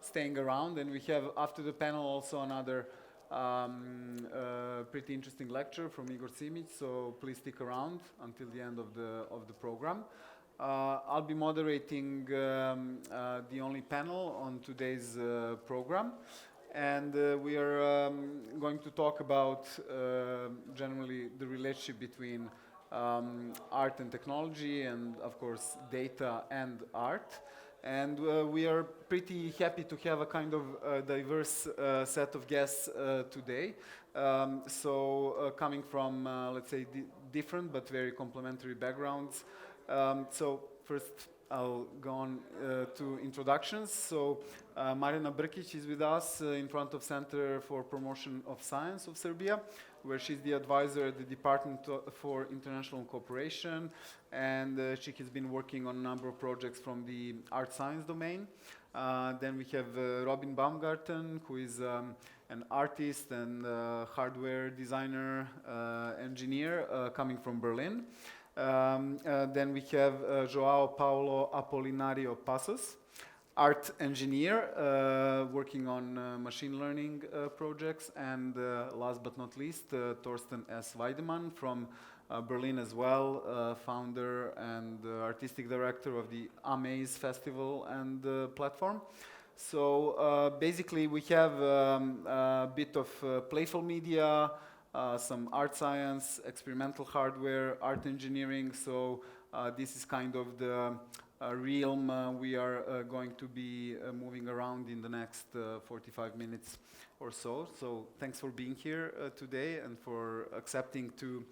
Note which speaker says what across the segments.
Speaker 1: staying around. And we have, after the panel, also another pretty interesting lecture from Igor Simic, so please stick around until the end of the program. I'll be moderating the only panel on today's program, and we are going to talk about generally the relationship between art and technology, and of course data and art. And we are pretty happy to have a kind of diverse set of guests today. Coming from, let's say, different but very complementary backgrounds. So first I'll go on to introductions. So Marjana Brkic is with us in front of Center for Promotion of Science of Serbia, where she's the advisor at the Department for International Cooperation, and she has been working on a number of projects from the art science domain. Then we have Robin Baumgarten, who is an artist and hardware designer, engineer coming from Berlin. Then we have João Paulo Apolinario Passos, art engineer working on machine learning projects, and last but not least, Thorsten S. Wiedemann from Berlin as well, founder and artistic director of the Amaze Festival and platform. So basically we have a bit of playful media, some art science, experimental hardware, art engineering. So this is kind of the realm we are going to be moving around in the next 45 minutes or so. So thanks for being here today and for accepting to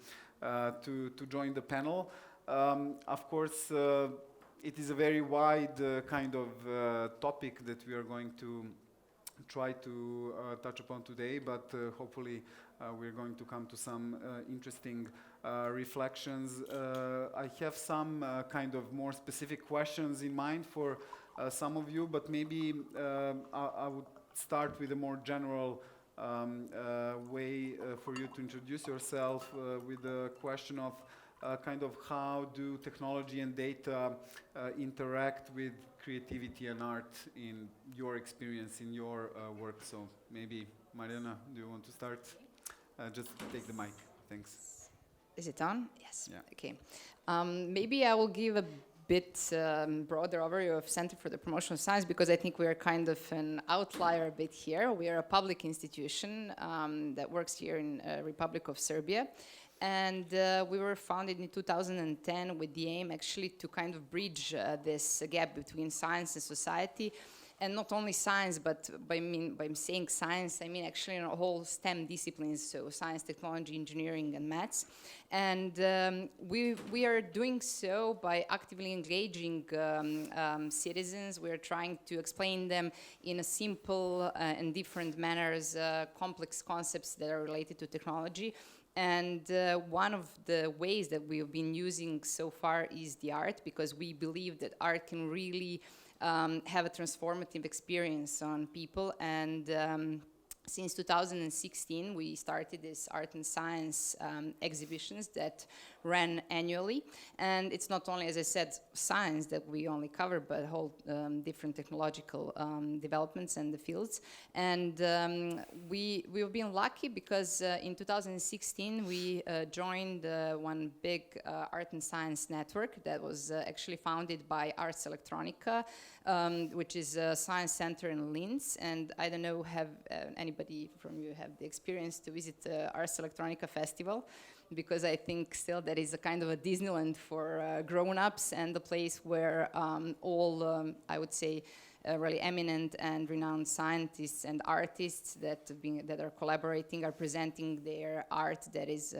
Speaker 1: join the panel. Of course, it is a very wide kind of topic that we are going to try to touch upon today, but hopefully we're going to come to some interesting reflections. I have some kind of more specific questions in mind for some of you, but maybe I would start with a more general way for you to introduce yourself with the question of kind of how do technology and data interact with creativity and art in your experience, in your work. So maybe, Marjana, do you want to start? Just take the mic. Thanks.
Speaker 2: Is it on? Yes.
Speaker 1: Yeah.
Speaker 2: Okay. Maybe I will give a bit broader overview of Center for the Promotion of Science, because I think we are kind of an outlier a bit here. We are a public institution that works here in Republic of Serbia. And we were founded in 2010 with the aim actually to kind of bridge this gap between science and society. And not only science, but by saying science, I mean actually in a whole STEM disciplines, so science, technology, engineering, and maths. And we are doing so by actively engaging citizens. We are trying to explain them in a simple and different manners, complex concepts that are related to technology. And one of the ways that we've been using so far is the art, because we believe that art can really have a transformative experience on people. And since 2016, we started this art and science exhibitions that ran annually. And it's not only, as I said, science that we only cover, but whole different technological developments and the fields. And we've been lucky because in 2016, we joined one big art and science network that was actually founded by Ars Electronica, which is a science center in Linz. And I don't know, have anybody from you have the experience to visit Ars Electronica Festival? Because I think still that is a kind of a Disneyland for grown-ups, and the place where all, I would say, really eminent and renowned scientists and artists that are collaborating are presenting their art that is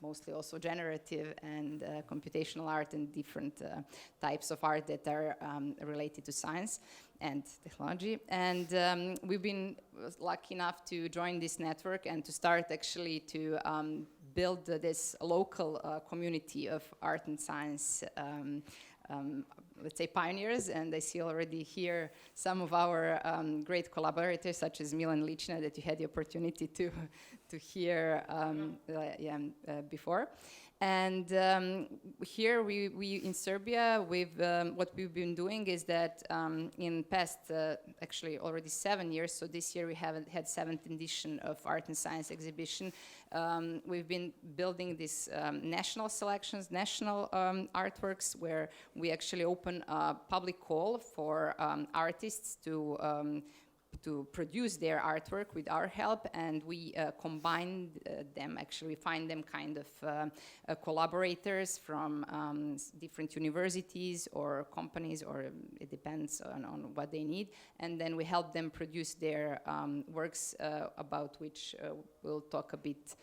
Speaker 2: mostly also generative and computational art and different types of art that are related to science and technology. And we've been lucky enough to join this network and to start actually to build this local community of art and science let's say pioneers, and I see already here some of our great collaborators, such as Milan Ličina, that you had the opportunity to hear before. And here we in Serbia, what we've been doing is that in past, actually already 7 years, so this year we haven't had 7th edition of Art and Science exhibition. We've been building these national selections, national artworks, where we actually open a public call for artists to produce their artwork with our help, and we combine them. Actually, we find them kind of collaborators from different universities or companies, or it depends on what they need, and then we help them produce their works, about which we'll talk a bit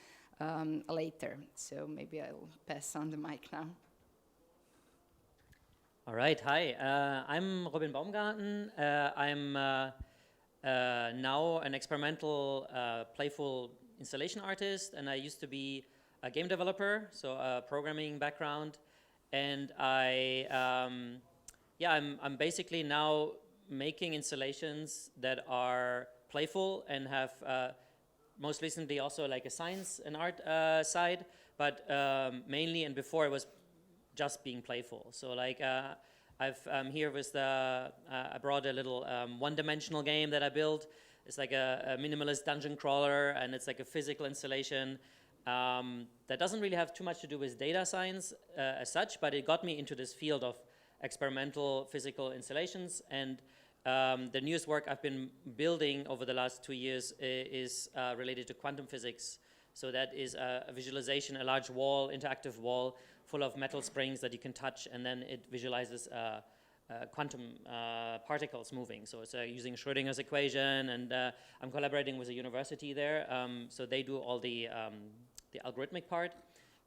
Speaker 2: later. So maybe I'll pass on the mic now.
Speaker 3: All right, hi, I'm Robin Baumgarten. I'm now an experimental, playful installation artist, and I used to be a game developer, so a programming background. And I'm basically now making installations that are playful and have most recently also like a science and art side, but mainly and before it was just being playful. So like I'm here with I brought a little one-dimensional game that I built. It's like a minimalist dungeon crawler, and it's like a physical installation that doesn't really have too much to do with data science as such, but it got me into this field of experimental physical installations. And the newest work I've been building over the last 2 years is related to quantum physics. So that is a visualization, a large wall, interactive wall, full of metal springs that you can touch, and then it visualizes quantum particles moving. So it's using Schrödinger's equation, and I'm collaborating with a university there. So they do all the algorithmic part,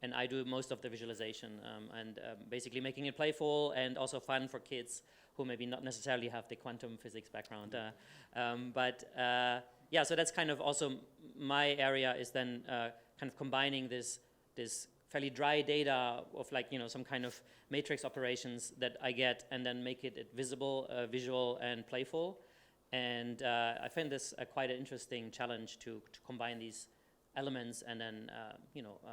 Speaker 3: and I do most of the visualization, and basically making it playful and also fun for kids who maybe not necessarily have the quantum physics background. Yeah, so that's kind of also my area, is then kind of combining this fairly dry data of like, some kind of matrix operations that I get, and then make it visible, visual, and playful. And I find this quite an interesting challenge to combine these elements and then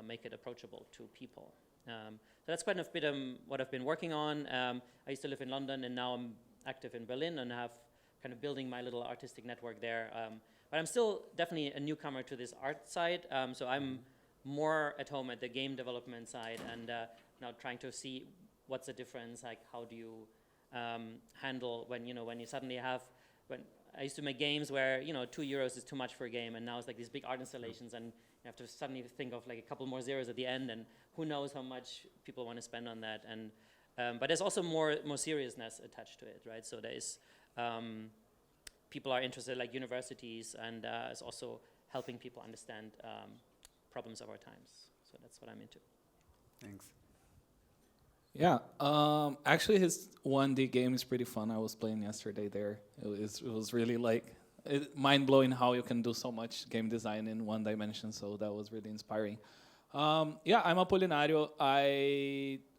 Speaker 3: make it approachable to people. So that's quite a bit what I've been working on. I used to live in London, and now I'm active in Berlin, and have kind of building my little artistic network there. But I'm still definitely a newcomer to this art side, so I'm more at home at the game development side, and now trying to see what's the difference, like how do you handle when you suddenly have, when I used to make games where €2 is too much for a game, and now it's like these big art installations, and you have to suddenly think of like a couple more zeros at the end, and who knows how much people want to spend on that. And but there's also more seriousness attached to it, right? So there is people are interested, like universities, and it's also helping people understand problems of our times. So that's what I'm into.
Speaker 1: Thanks.
Speaker 4: Yeah, actually his 1D game is pretty fun. I was playing yesterday there. It was really like mind-blowing how you can do so much game design in one dimension, so that was really inspiring. Yeah, I'm Apolinario.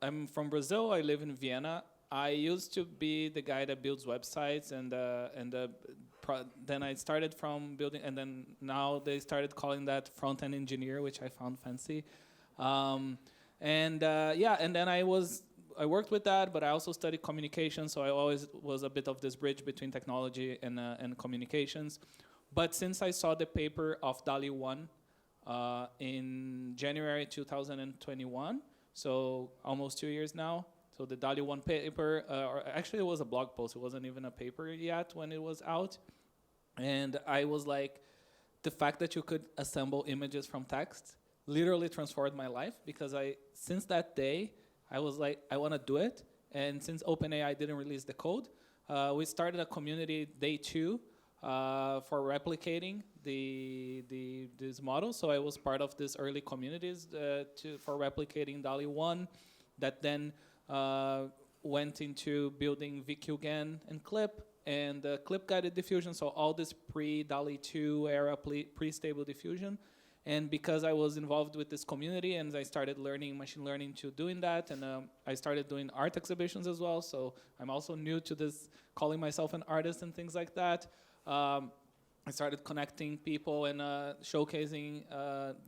Speaker 4: I'm from Brazil. I live in Vienna. I used to be the guy that builds websites, and then I started from building, and then now they started calling that front-end engineer, which I found fancy. And then I worked with that, but I also studied communication, so I always was a bit of this bridge between technology and communications. But since I saw the paper of DALL-E 1 in January 2021, so almost 2 years now, so the DALL-E 1 paper, or actually it was a blog post, it wasn't even a paper yet when it was out. And I was like, the fact that you could assemble images from text literally transformed my life, because since that day, I was like, I want to do it. And since OpenAI didn't release the code, we started a community day 2 for replicating this model. So I was part of this early communities for replicating DALL-E 1, that then went into building VQGAN and Clip, and clip-guided diffusion, so all this pre-DALL-E 2 era, pre-stable diffusion. And because I was involved with this community, and I started learning machine learning to doing that, and I started doing art exhibitions as well, so I'm also new to this, calling myself an artist and things like that. I started connecting people and showcasing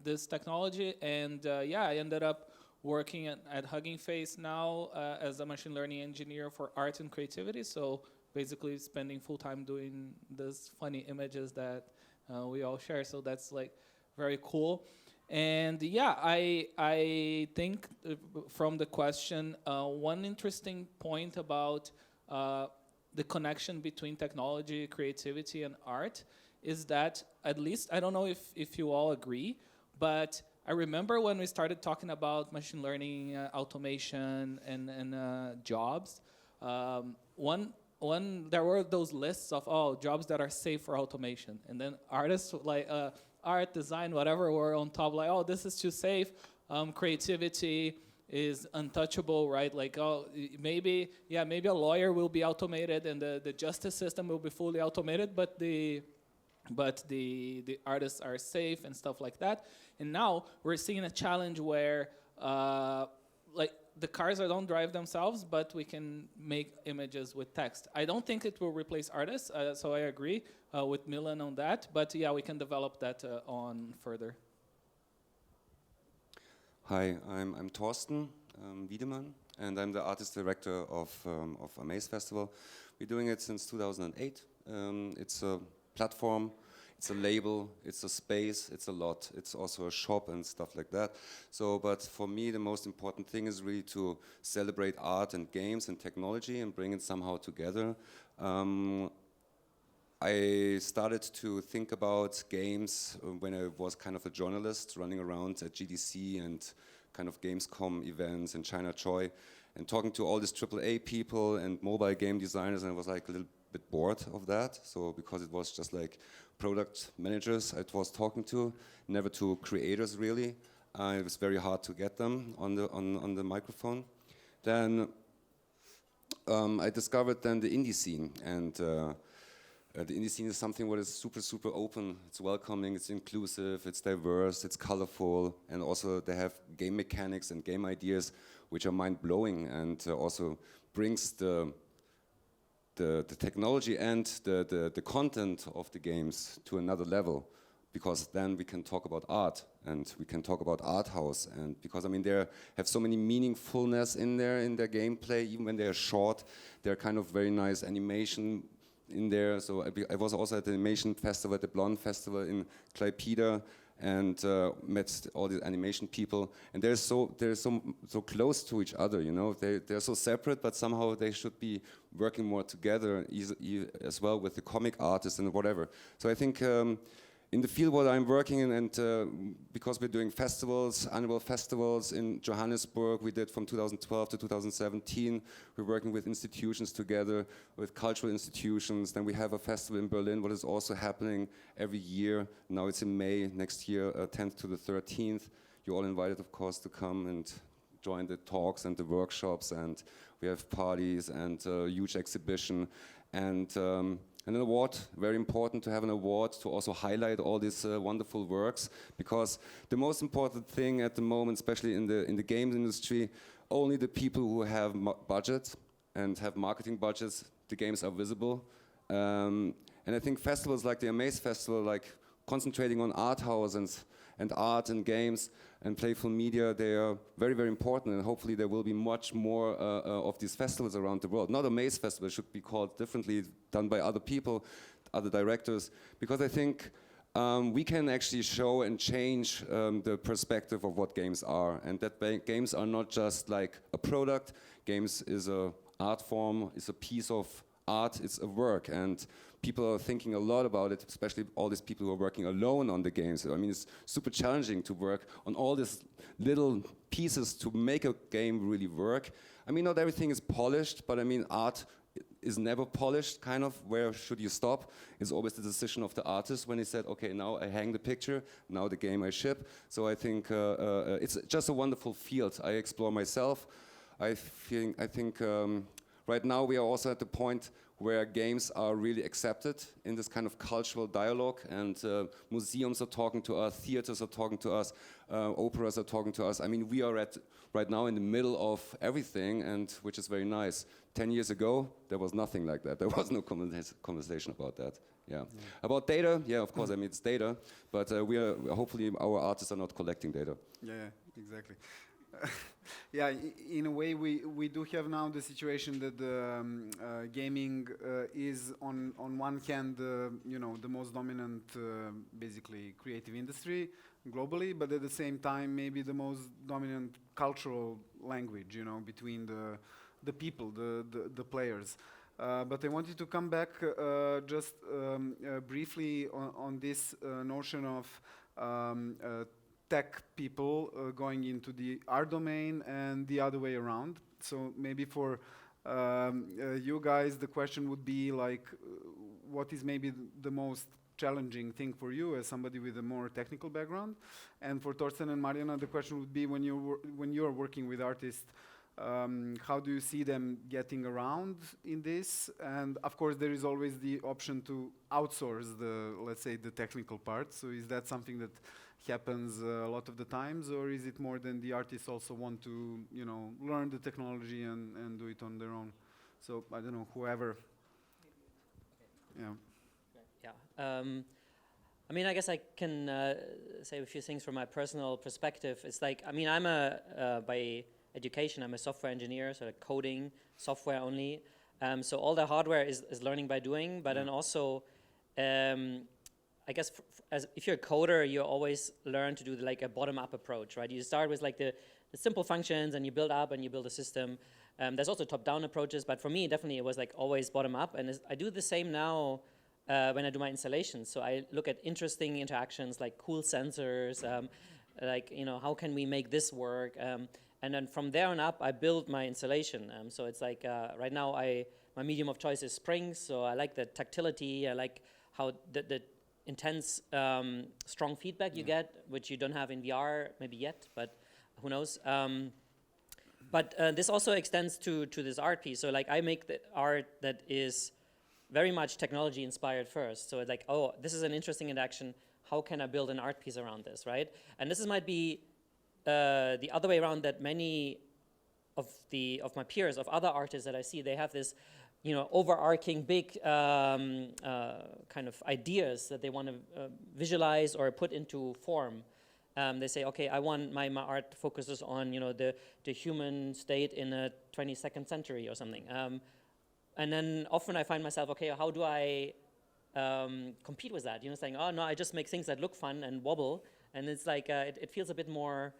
Speaker 4: this technology, and I ended up working at Hugging Face now as a machine learning engineer for art and creativity. So basically spending full time doing these funny images that we all share. So that's like very cool. And yeah, I think from the question, one interesting point about the connection between technology, creativity, and art is that, at least, I don't know if you all agree, but I remember when we started talking about machine learning, automation, and jobs, there were those lists of jobs that are safe for automation, and then artists like art, design, whatever were on top, like, this is too safe. Creativity is untouchable, right? Like, maybe a lawyer will be automated and the justice system will be fully automated, but the artists are safe and stuff like that. And now we're seeing a challenge where like the cars don't drive themselves, but we can make images with text. I don't think it will replace artists, so I agree with Milan on that. But yeah, we can develop that on further.
Speaker 5: Hi, I'm Thorsten Wiedemann, and I'm the artist director of Amaze Festival. We're doing it since 2008. It's a platform, it's a label, it's a space, it's a lot. It's also a shop and stuff like that. So, but for me, the most important thing is really to celebrate art and games and technology and bring it somehow together. I started to think about games when I was kind of a journalist running around at GDC and kind of Gamescom events in China Choi and talking to all these AAA people and mobile game designers, and I was like a little bit bored of that. So because it was just like product managers I was talking to, never to creators really. It was very hard to get them on the microphone. Then I discovered then the indie scene, and the indie scene is something what is super, super open. It's welcoming, it's inclusive, it's diverse, it's colorful, and also they have game mechanics and game ideas which are mind-blowing, and also brings the technology and the content of the games to another level, because then we can talk about art and we can talk about art house, and because I mean they have so many meaningfulness in their gameplay, even when they're short. They're kind of very nice animation in there. So I was also at the animation festival, at the Blonde Festival in Klaipeda, and met all the animation people, and they're so close to each other, you know. They're so separate, but somehow they should be working more together as well with the comic artists and whatever. So I think in the field what I'm working in, and because we're doing festivals, annual festivals in Johannesburg, we did from 2012 to 2017. We're working with institutions together, with cultural institutions. Then we have a festival in Berlin, what is also happening every year. Now it's in May next year, 10th to the 13th. You're all invited, of course, to come and join the talks and the workshops. And we have parties and a huge exhibition. And an award, very important to have an award to also highlight all these wonderful works, because the most important thing at the moment, especially in the games industry, only the people who have budget and have marketing budgets, the games are visible. And I think festivals like the Amaze Festival, like concentrating on art house and art and games and playful media, they are very, very important, and hopefully there will be much more of these festivals around the world. Not a Maze Festival, it should be called differently, done by other people, other directors, because I think we can actually show and change the perspective of what games are, and that games are not just like a product. Games is a art form, it's a piece of art, it's a work, and people are thinking a lot about it, especially all these people who are working alone on the games. I mean, it's super challenging to work on all these little pieces to make a game really work. I mean, not everything is polished, but I mean, art is never polished, kind of. Where should you stop? It's always the decision of the artist when he said, okay, now I hang the picture, now the game I ship. So I think it's just a wonderful field. I explore myself. I think right now we are also at the point where games are really accepted in this kind of cultural dialogue, and museums are talking to us, theaters are talking to us, operas are talking to us. I mean, we are right now in the middle of everything, and which is very nice. 10 years ago, there was nothing like that. There was no conversation about that. Yeah. About data, yeah, of course, I mean, it's data, but hopefully our artists are not collecting data.
Speaker 1: Yeah, exactly. Yeah, in a way, we do have now the situation that gaming is on one hand, the most dominant, basically creative industry globally, but at the same time, maybe the most dominant cultural language, between the people, the players. But I wanted to come back just briefly on this notion of tech people going into the art domain and the other way around. So maybe for you guys, the question would be like, what is maybe the most challenging thing for you as somebody with a more technical background? And for Thorsten and Marjana, the question would be when you're working with artists, how do you see them getting around in this? And of course, there is always the option to outsource let's say, the technical part. So is that something that happens a lot of the times, or is it more than the artists also want to, learn the technology and do it on their own? So I don't know, whoever. Yeah.
Speaker 3: Yeah. I mean, I guess I can say a few things from my personal perspective. It's like, I mean, by education, I'm a software engineer, so like coding, software only. So all the hardware is learning by doing, but then also, I guess if you're a coder, you always learn to do like a bottom-up approach, right? You start with like the simple functions and you build up and you build a system. There's also top-down approaches, but for me, definitely it was like always bottom-up. And I do the same now when I do my installations. So I look at interesting interactions like cool sensors, like, how can we make this work? And then from there on up, I build my installation. So it's like right now, my medium of choice is springs. So I like the tactility. I like how the intense, strong feedback you get, which you don't have in VR maybe yet, but who knows. But this also extends to this art piece. So like I make the art that is very much technology inspired first. So it's like, oh, this is an interesting interaction. How can I build an art piece around this, right? And this might be the other way around, that many of my peers, of other artists that I see, they have this, overarching big kind of ideas that they want to visualize or put into form. They say, okay, I want my art focuses on, the human state in the 22nd century or something. And then often I find myself, okay, how do I compete with that? Saying, oh no, I just make things that look fun and wobble, and it's like it feels a bit more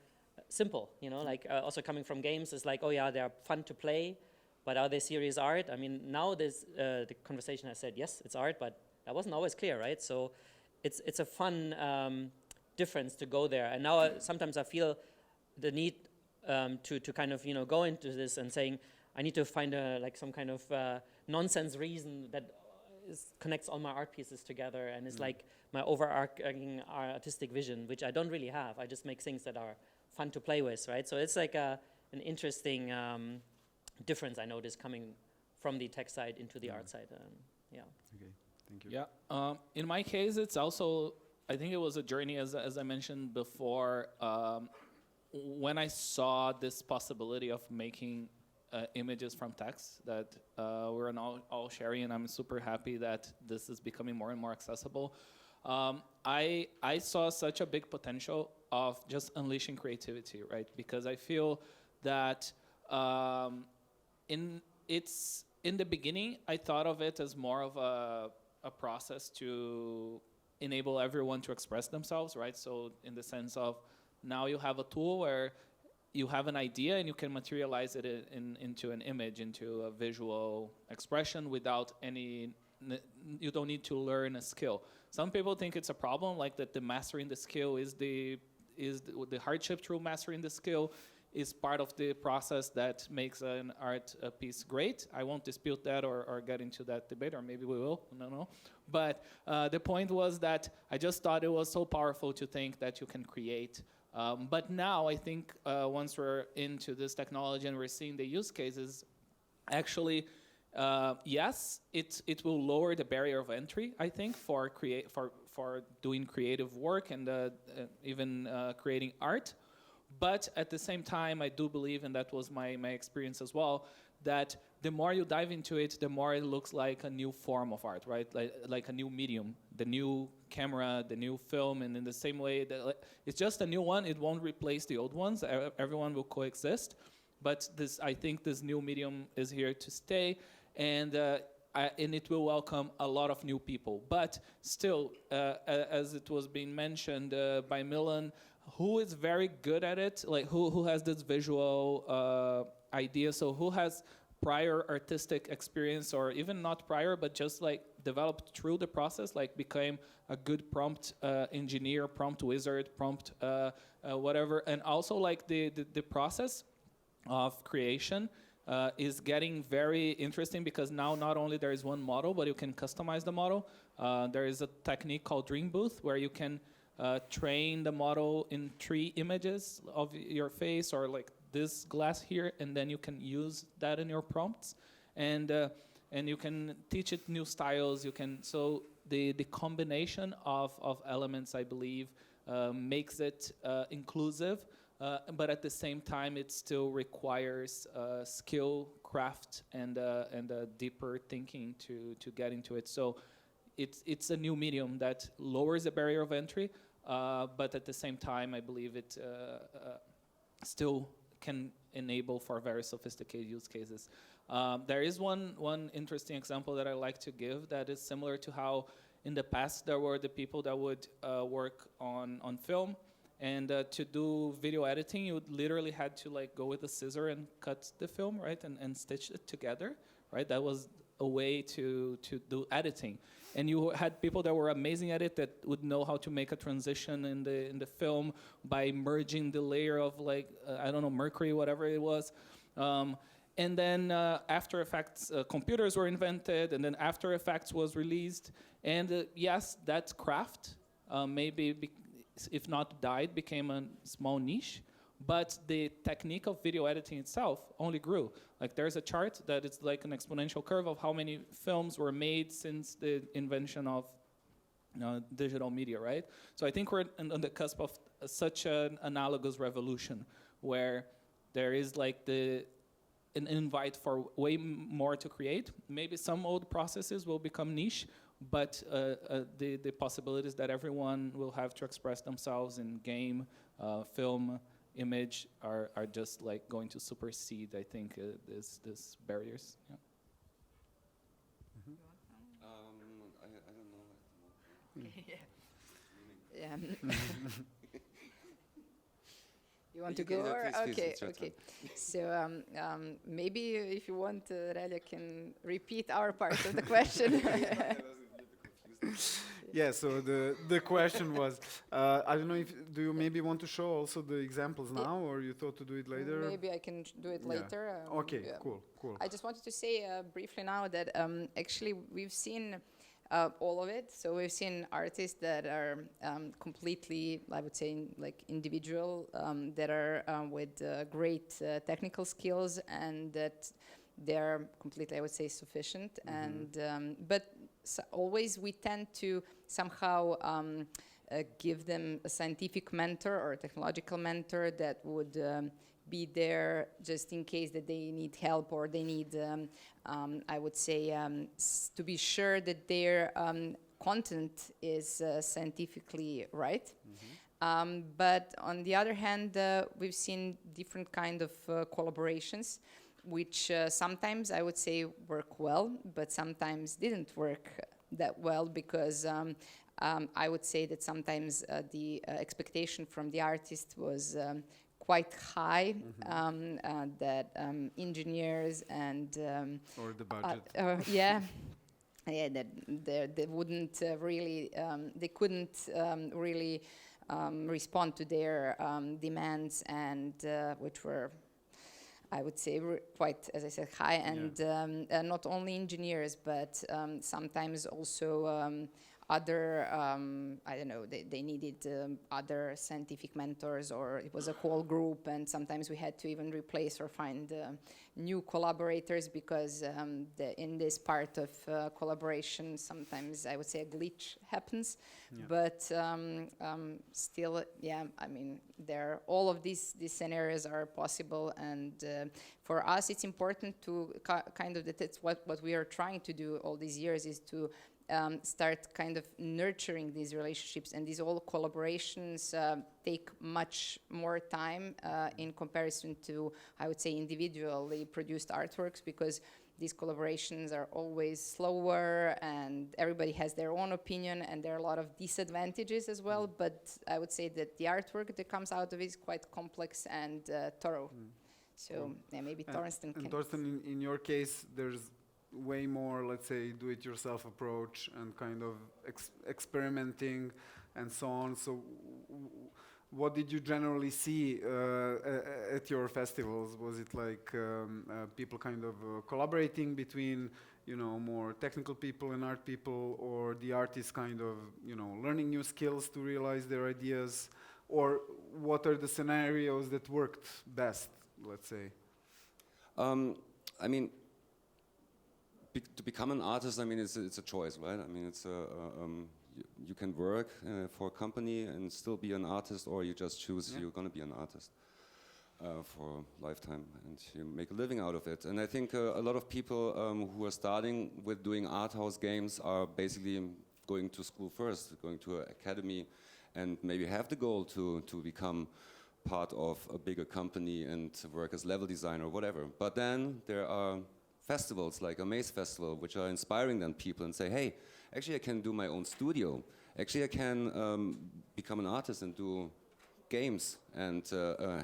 Speaker 3: simple, like also coming from games, it's like, oh yeah, they're fun to play, but are they serious art? I mean, now there's the conversation has said, yes, it's art, but that wasn't always clear, right? So it's a fun difference to go there. And now sometimes I feel the need to kind of, go into this and saying, I need to find some kind of nonsense reason that connects all my art pieces together, and it's like my overarching artistic vision, which I don't really have. I just make things that are fun to play with, right? So it's like an interesting difference I notice coming from the tech side into the art side. Yeah.
Speaker 1: Okay, thank you.
Speaker 4: Yeah. In my case, it's also, I think it was a journey, as I mentioned before, when I saw this possibility of making images from text that we're all sharing, and I'm super happy that this is becoming more and more accessible. I saw such a big potential of just unleashing creativity, right? Because I feel that in the beginning, I thought of it as more of a process to enable everyone to express themselves, right? So in the sense of now you have a tool where you have an idea and you can materialize it into an image, into a visual expression without you don't need to learn a skill. Some people think it's a problem, like that the mastering the skill is the hardship through mastering the skill is part of the process that makes an art piece great. I won't dispute that or get into that debate, or maybe we will, I don't know. But the point was that I just thought it was so powerful to think that you can create. But now I think once we're into this technology and we're seeing the use cases, actually, yes, it will lower the barrier of entry, I think, for doing creative work and even creating art. But at the same time, I do believe, and that was my experience as well, that the more you dive into it, the more it looks like a new form of art, right? Like a new medium the new camera, the new film, and in the same way that it's just a new one. It won't replace the old ones. Everyone will coexist. But I think this new medium is here to stay, and it will welcome a lot of new people. But still, as it was being mentioned by Milan, who is very good at it, like who has this visual idea, so who has prior artistic experience, or even not prior, but just like developed through the process, like became a good prompt engineer, prompt wizard, prompt whatever, and also like the process of creation is getting very interesting, because now not only there is one model, but you can customize the model. There is a technique called Dream Booth where you can train the model in 3 images of your face, or like this glass here, and then you can use that in your prompts, and you can teach it new styles. You can, so the combination of elements, I believe, makes it inclusive. But at the same time, it still requires skill, craft, and deeper thinking to get into it. So it's a new medium that lowers the barrier of entry, but at the same time, I believe it still can enable for very sophisticated use cases. There is one interesting example that I like to give that is similar to how in the past there were the people that would work on film. And to do video editing, you literally had to like go with a scissor and cut the film, right, and stitch it together, right? That was a way to do editing. And you had people that were amazing at it, that would know how to make a transition in the film by merging the layer of like I don't know, mercury, whatever it was. And then After Effects computers were invented, and then After Effects was released. And yes, that craft maybe if not died, became a small niche, but the technique of video editing itself only grew. Like there's a chart that is like an exponential curve of how many films were made since the invention of digital media, right? So I think we're on the cusp of such an analogous revolution where there is like an invite for way more to create. Maybe some old processes will become niche, but the possibilities that everyone will have to express themselves in game, film, image are just like going to supersede, I think, this barriers. Yeah.
Speaker 5: I don't know.
Speaker 2: Yeah. You want to
Speaker 5: You
Speaker 2: go?
Speaker 5: can,
Speaker 2: Or?
Speaker 5: please,
Speaker 2: Okay,
Speaker 5: it's your
Speaker 2: okay. So maybe if you want, Relia can repeat our part of the question.
Speaker 1: Yeah, so the question was, I don't know if, do you maybe want to show also the examples now, or you thought to do it later?
Speaker 2: Maybe I can do it
Speaker 1: Yeah.
Speaker 2: later.
Speaker 1: Okay,
Speaker 2: yeah.
Speaker 1: cool.
Speaker 2: I just wanted to say briefly now that actually we've seen all of it. So we've seen artists that are completely, I would say, like individual, that are with great technical skills, and that they're completely, I would say, sufficient. And but always we tend to somehow give them a scientific mentor or a technological mentor that would be there just in case that they need help, or they need, I would say, to be sure that their content is scientifically right. But on the other hand, we've seen different kind of collaborations, which sometimes I would say work well, but sometimes didn't work that well, because I would say that sometimes the expectation from the artist was quite high, that engineers and
Speaker 1: Or the budget.
Speaker 2: that they wouldn't really, they couldn't really respond to their demands, and which were, I would say, quite, as I said, high, and not only engineers, but sometimes also other, I don't know, they needed other scientific mentors, or it was a whole group, and sometimes we had to even replace or find new collaborators, because in this part of collaboration, sometimes I would say a glitch happens.
Speaker 1: Yeah.
Speaker 2: But still, yeah, I mean, all of these scenarios are possible, and for us, it's important to kind of, that's what we are trying to do all these years, is to start kind of nurturing these relationships, and these all collaborations take much more time in comparison to, I would say, individually produced artworks, because these collaborations are always slower and everybody has their own opinion, and there are a lot of disadvantages as well. But I would say that the artwork that comes out of it is quite complex and thorough. So yeah, maybe Thorsten can...
Speaker 1: And Thorsten, in your case, there's way more, let's say, do-it-yourself approach and kind of experimenting and so on. So what did you generally see at your festivals? Was it like people kind of collaborating between, more technical people and art people, or the artists kind of, learning new skills to realize their ideas? Or what are the scenarios that worked best, let's say?
Speaker 5: I mean, to become an artist, I mean, it's a choice, right? I mean, it's you can work for a company and still be an artist, or you just choose you're going to be an artist for a lifetime, and you make a living out of it. And I think a lot of people who are starting with doing art house games are basically going to school first, going to an academy, and maybe have the goal to become part of a bigger company and work as level designer or whatever. But then there are festivals like a Maze Festival, which are inspiring then people and say, hey, actually I can do my own studio. Actually I can become an artist and do games and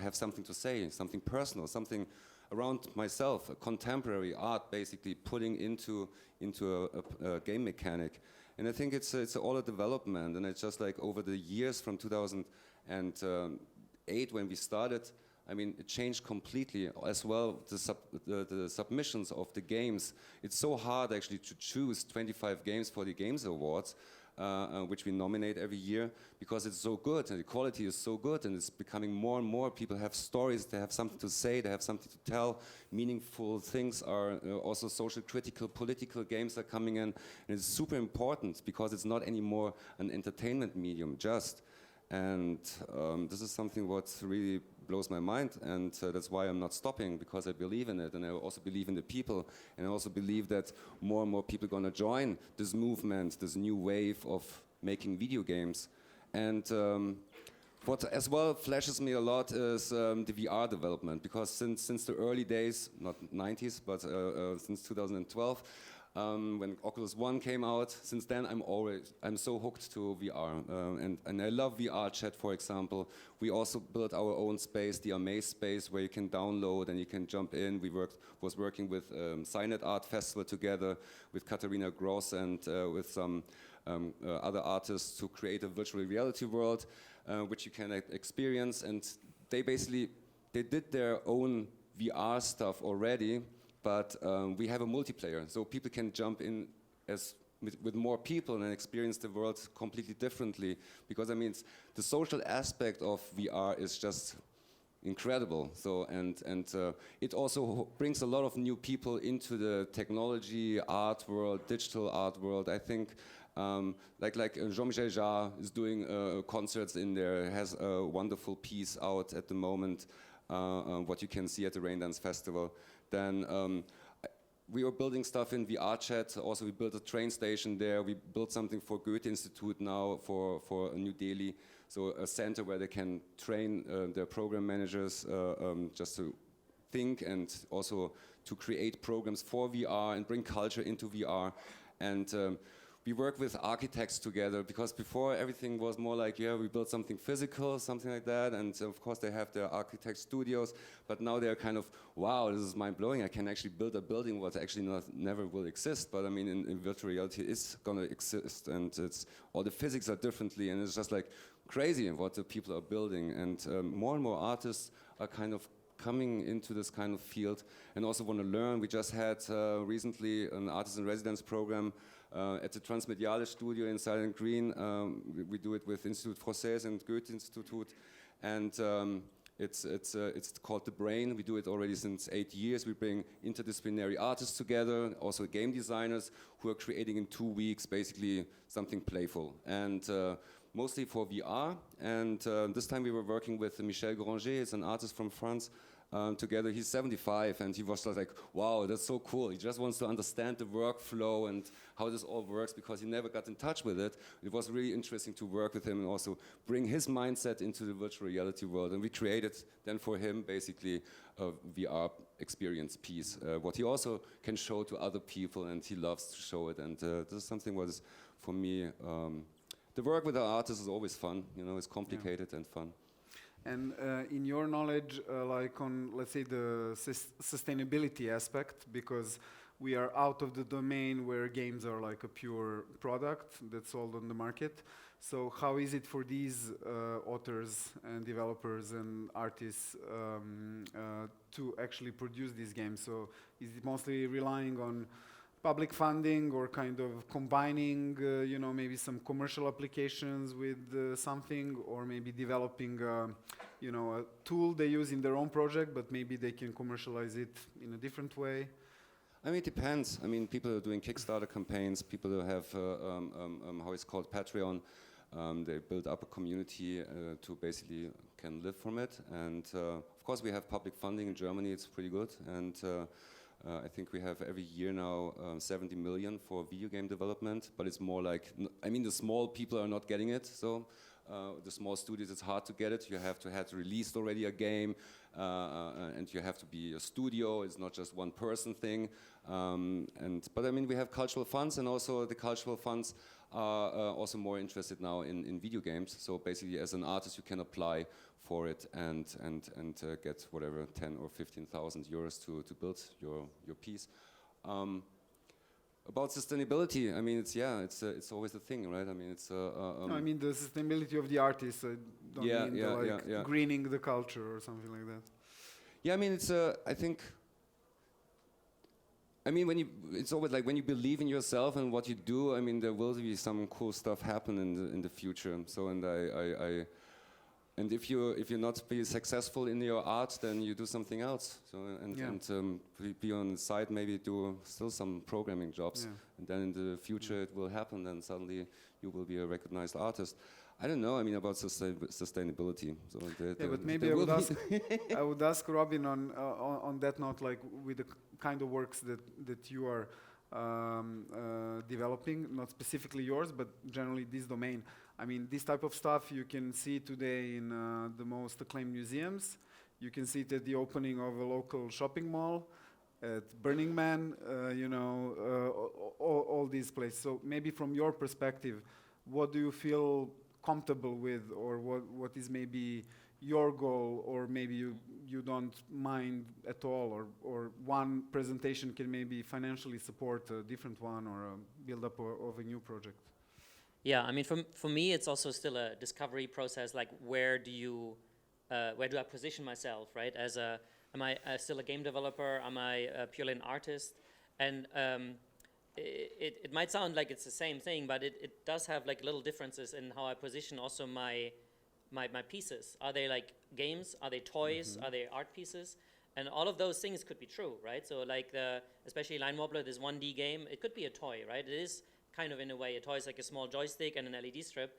Speaker 5: have something to say, something personal, something around myself, a contemporary art basically putting into a game mechanic. And I think it's all a development, and it's just like over the years from 2008 when we started, I mean, it changed completely as well. The submissions of the games, it's so hard actually to choose 25 games for the Games Awards, which we nominate every year, because it's so good and the quality is so good, and it's becoming more and more. People have stories, they have something to say, they have something to tell. Meaningful things are also social, critical, political games are coming in, and it's super important because it's not anymore an entertainment medium just. And this is something what really blows my mind, and that's why I'm not stopping, because I believe in it, and I also believe in the people, and I also believe that more and more people are going to join this movement, this new wave of making video games. And what as well flashes me a lot is the VR development, because since the early days, not 90s, but since 2012, when Oculus One came out, since then I'm so hooked to VR, and I love VR chat, for example. We also built our own space, the Amaze space, where you can download and you can jump in. Was working with Signet Art Festival together with Katharina Gross and with some other artists to create a virtual reality world, which you can experience. And they did their own VR stuff already. But we have a multiplayer, so people can jump in with more people and experience the world completely differently. Because I mean, the social aspect of VR is just incredible. So and it also brings a lot of new people into the technology art world, digital art world. I think like Jean-Michel Jarre is doing concerts in there, has a wonderful piece out at the moment. What you can see at the Raindance Festival. Then we were building stuff in VR chat. Also, we built a train station there. We built something for Goethe Institute now for New Delhi. So a center where they can train their program managers just to think and also to create programs for VR and bring culture into VR. And we work with architects together, because before everything was more like, we built something physical, something like that, and of course they have their architect studios, but now they're kind of, wow, this is mind-blowing, I can actually build a building what actually never will exist, but I mean in virtual reality it's gonna exist, and all the physics are differently, and it's just like crazy what the people are building, and more and more artists are kind of coming into this kind of field and also want to learn. We just had recently an artist in residence program at the Transmediale Studio in Silent Green. We do it with Institut Français and Goethe Institute, and it's called The Brain. We do it already since 8 years. We bring interdisciplinary artists together, also game designers, who are creating in 2 weeks basically something playful, and mostly for VR. And this time we were working with Michel Granger, he's an artist from France, together. He's 75, and he was just like, wow, that's so cool. He just wants to understand the workflow and how this all works, because he never got in touch with it. It was really interesting to work with him and also bring his mindset into the virtual reality world. And we created then for him basically a VR experience piece, what he also can show to other people, and he loves to show it. And this is something what is, for me, the work with the artists is always fun. You know, it's complicated and fun.
Speaker 1: And in your knowledge, like on, let's say, the sustainability aspect, because we are out of the domain where games are like a pure product that's sold on the market. So how is it for these authors and developers and artists to actually produce these games? So is it mostly relying on public funding, or kind of combining, you know, maybe some commercial applications with something, or maybe developing, you know, a tool they use in their own project, but maybe they can commercialize it in a different way?
Speaker 5: I mean, it depends. I mean, people are doing Kickstarter campaigns, people who have, how it's called, Patreon. They build up a community to basically can live from it. And of course, we have public funding in Germany, it's pretty good. And I think we have every year now 70 million for video game development, but it's more like, I mean, the small people are not getting it. So the small studios, it's hard to get it. You have to have released already a game, and you have to be a studio. It's not just one person thing. But I mean, we have cultural funds, and also the cultural funds are also more interested now in video games. So basically, as an artist, you can apply for it and get whatever 10 or 15,000 euros to build your piece. About sustainability, I mean, it's always a thing, right? I mean, it's
Speaker 1: no, I mean the sustainability of the artist. I don't mean the, greening the culture or something like that.
Speaker 5: Yeah, I mean, it's I think. I mean, it's always like when you believe in yourself and what you do. I mean, there will be some cool stuff happen in the future. So, and if you're not be successful in your art, then you do something else. So be on the side, maybe do still some programming jobs, and then in the future it will happen. Then suddenly you will be a recognized artist. I don't know. I mean, about sustainability. So
Speaker 1: but maybe I would ask Robin on that note, like with the kind of works that you are developing, not specifically yours, but generally this domain. I mean, this type of stuff you can see today in the most acclaimed museums. You can see it at the opening of a local shopping mall, at Burning Man, you know, all these places. So maybe from your perspective, what do you feel comfortable with, or what is maybe your goal, or maybe you don't mind at all, or one presentation can maybe financially support a different one, or a build up of a new project?
Speaker 3: Yeah, I mean, for me, it's also still a discovery process. Like, where do I position myself, right? Am I still a game developer? Am I purely an artist? And it might sound like it's the same thing, but it does have like little differences in how I position also my pieces. Are they like games? Are they toys? Are they art pieces? And all of those things could be true, right? So like especially Line Wobbler, this 1D game, it could be a toy, right? It is kind of in a way a toy is like a small joystick and an LED strip.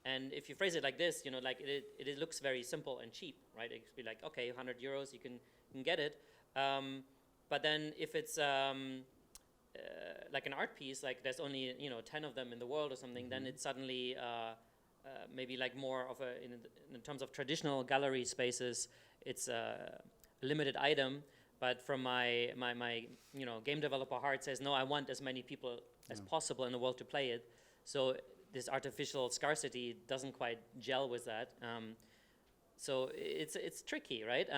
Speaker 3: And if you phrase it like this, you know, like it looks very simple and cheap, right? It could be like, okay, 100 euros, you can get it. But then if it's like an art piece, like there's only 10 of them in the world or something, then it's suddenly maybe like more of in terms of traditional gallery spaces, it's a limited item. But from my game developer heart says, no, I want as many people as possible in the world to play it. So this artificial scarcity doesn't quite gel with that. So it's tricky, right?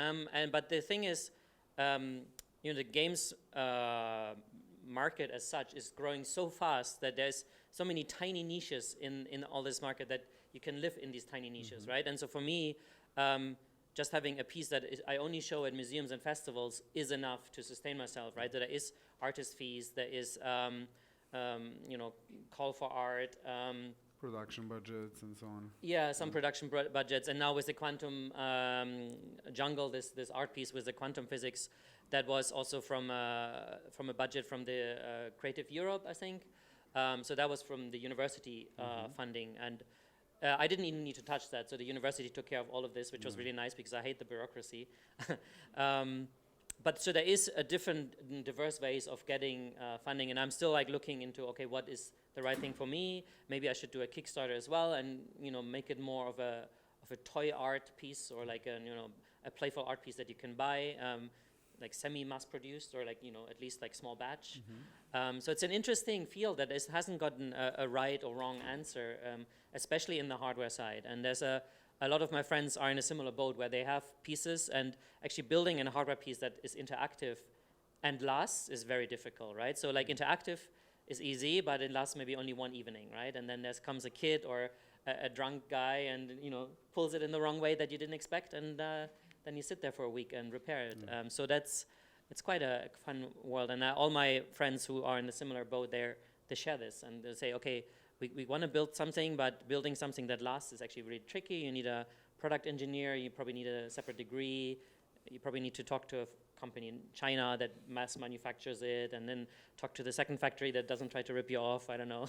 Speaker 3: But the thing is, the games market as such is growing so fast that there's so many tiny niches in all this market that you can live in these tiny niches, right? And so for me, just having a piece that I only show at museums and festivals is enough to sustain myself, right? There is artist fees, there is call for art,
Speaker 1: production budgets and so on.
Speaker 3: Yeah, some production budgets, and now with the quantum jungle, this art piece with the quantum physics, that was also from a budget from the Creative Europe, I think. So that was from the university funding, and I didn't even need to touch that, so the university took care of all of this, which was really nice because I hate the bureaucracy. But so there is a diverse ways of getting funding, and I'm still like looking into, okay, what is the right thing for me? Maybe I should do a Kickstarter as well, and make it more of a toy art piece, or like a playful art piece that you can buy, like semi-mass produced, or like at least like small batch. So it's an interesting field that hasn't gotten a right or wrong answer, especially in the hardware side. And there's a lot of my friends are in a similar boat where they have pieces, and actually building a hardware piece that is interactive and lasts is very difficult, right? So like interactive is easy, but it lasts maybe only one evening, right? And then there comes a kid or a drunk guy and pulls it in the wrong way that you didn't expect, and then you sit there for a week and repair it. So it's quite a fun world, and all my friends who are in a similar boat, they share this, and they say, okay, we want to build something, but building something that lasts is actually really tricky. You need a product engineer, you probably need a separate degree, you probably need to talk to a company in China that mass manufactures it, and then talk to the second factory that doesn't try to rip you off, I don't know.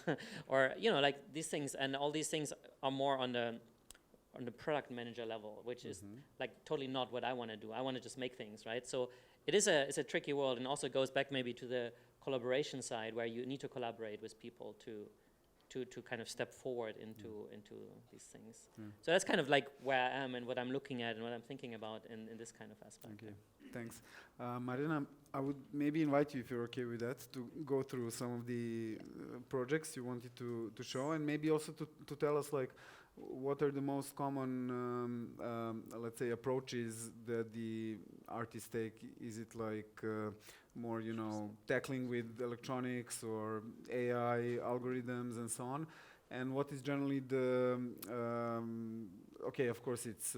Speaker 3: Or, like these things, and all these things are more on the product manager level, which is like totally not what I want to do. I want to just make things, right? So it's a tricky world, and also goes back maybe to the collaboration side, where you need to collaborate with people to kind of step forward into these things. So that's kind of like where I am and what I'm looking at and what I'm thinking about in this kind of aspect.
Speaker 1: Okay, thanks. Marjana, I would maybe invite you, if you're okay with that, to go through some of the projects you wanted to show, and maybe also to tell us like what are the most common, let's say, approaches that the artists take. Is it like more, tackling with electronics or AI algorithms and so on? And what is generally the, okay, of course it's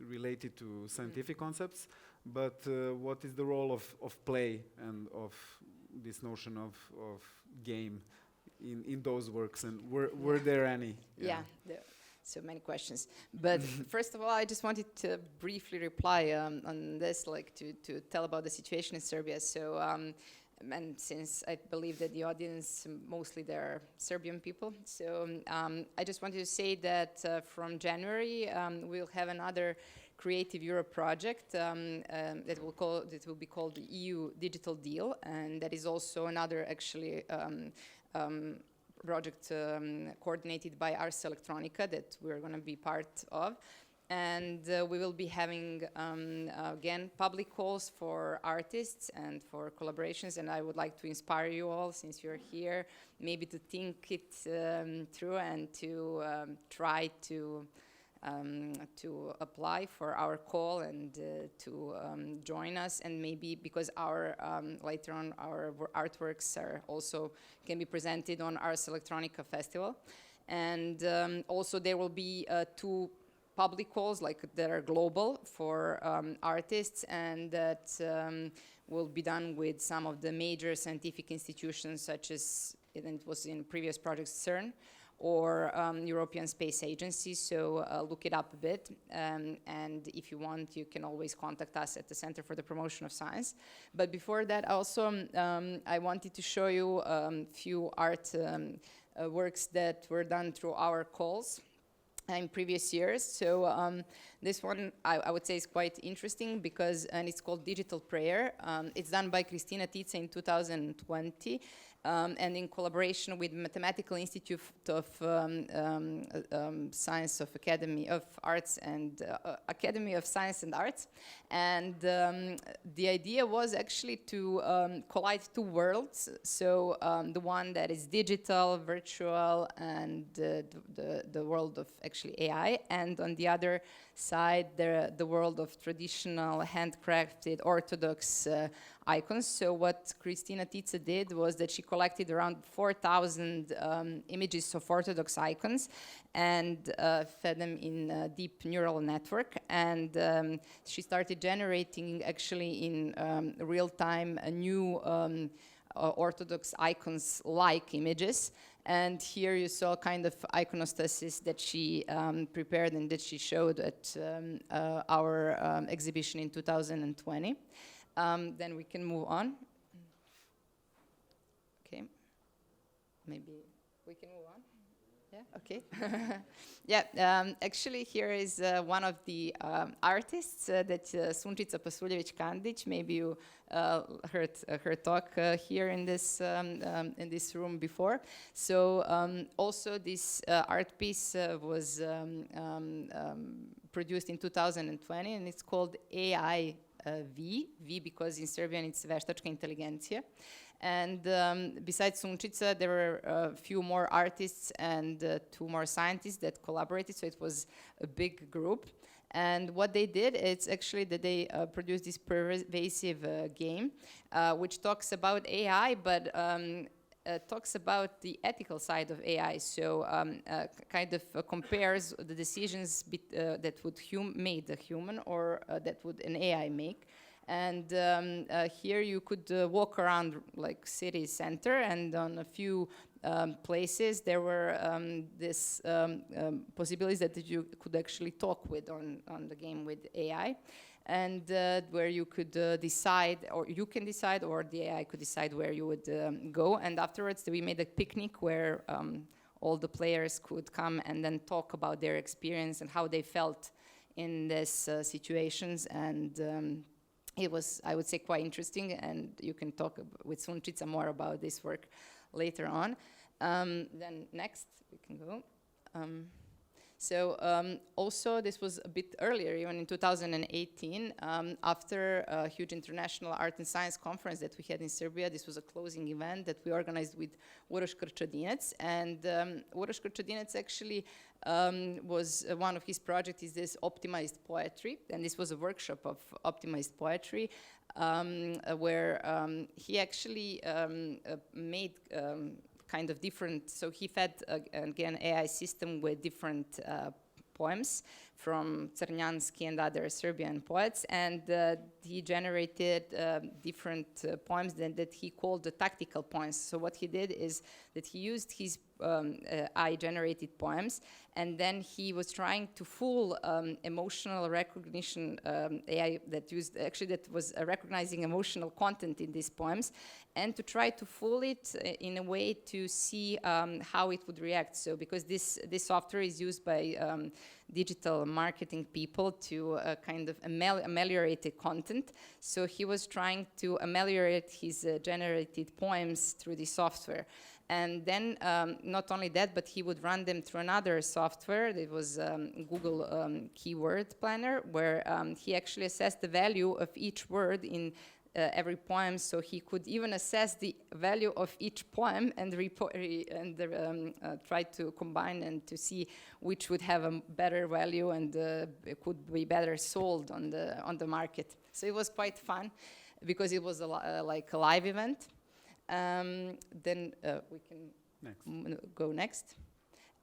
Speaker 1: related to scientific concepts, but what is the role of play and of this notion of game in those works, and were there any?
Speaker 2: Yeah, so many questions. But first of all, I just wanted to briefly reply on this, like to tell about the situation in Serbia. So, and since I believe that the audience, mostly they're Serbian people, so I just wanted to say that from January, we'll have another Creative Europe project that will be called the EU Digital Deal, and that is also another actually project coordinated by Ars Electronica that we're going to be part of. And we will be having, again, public calls for artists and for collaborations. And I would like to inspire you all, since you're here, maybe to think it through and to try to apply for our call and to join us. And maybe because our later on our artworks can be presented on Ars Electronica Festival. And also there will be 2 public calls that are global for artists, and that will be done with some of the major scientific institutions, such as it was in previous projects, CERN, or European Space Agency. So look it up a bit, and if you want, you can always contact us at the Center for the Promotion of Science. But before that, also I wanted to show you a few art works that were done through our calls in previous years. So this one I would say is quite interesting and it's called Digital Prayer. It's done by Kristina Tica in 2020. And in collaboration with Mathematical Institute of Science of Academy of Arts and Academy of Science and Arts. And the idea was actually to collide 2 worlds. So the one that is digital, virtual, and the world of actually AI. And on the other side, the world of traditional, handcrafted, orthodox icons. So what Kristina Tica did was that she collected around 4,000 images of orthodox icons and fed them in a deep neural network. And she started generating actually in real time a new orthodox icons-like images. And here you saw kind of iconostasis that she prepared and that she showed at our exhibition in 2020. Then we can move on. Okay. Maybe we can move on. Yeah, okay. Yeah, actually here is one of the artists that Sunčica Pasuljević-Kandić, maybe you heard her talk here in this room before. So also this art piece was produced in 2020 and it's called AI V because in Serbian it's veštačka inteligencija. And besides Sunčica, there were a few more artists and 2 more scientists that collaborated, so it was a big group. And what they did, it's actually that they produced this pervasive game, which talks about AI, but talks about the ethical side of AI. So kind of compares the decisions that would made a human or that would an AI make. And here you could walk around like city center, and on a few places there were this possibilities that you could actually talk with on the game with AI, and where you could decide, or you can decide, or the AI could decide where you would go. And afterwards we made a picnic where all the players could come and then talk about their experience and how they felt in these situations. And it was, I would say, quite interesting, and you can talk with Sunčica more about this work later on. Then next, we can go. Also, this was a bit earlier, even in 2018, after a huge international art and science conference that we had in Serbia. This was a closing event that we organized with Uroš Krčadinec, and Uroš Krčadinec actually was one of his projects is this optimized poetry, and this was a workshop of optimized poetry where he actually made kind of different, so he fed again AI system with different poems from Crnjanski and other Serbian poets, and he generated different poems that he called the tactical poems. So what he did is that he used his AI-generated poems, and then he was trying to fool emotional recognition AI that was recognizing emotional content in these poems, and to try to fool it in a way to see how it would react. So because this software is used by digital marketing people to kind of ameliorate the content. So he was trying to ameliorate his generated poems through the software. And then not only that, but he would run them through another software. It was Google Keyword Planner, where he actually assessed the value of each word in every poem, so he could even assess the value of each poem and try to combine and to see which would have a better value and could be better sold on the market. So it was quite fun because it was like a live event. Then we can go next.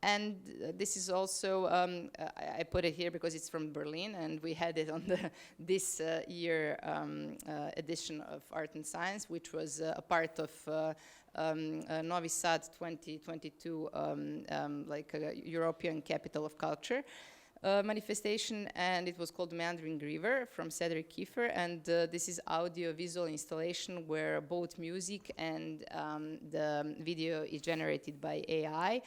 Speaker 2: And this is also, I put it here because it's from Berlin, and we had it on this year edition of Art and Science, which was a part of Novi Sad 2022, like a European Capital of Culture manifestation, and it was called Meandering River from Cedric Kiefer, and this is audio-visual installation where both music and the video is generated by AI.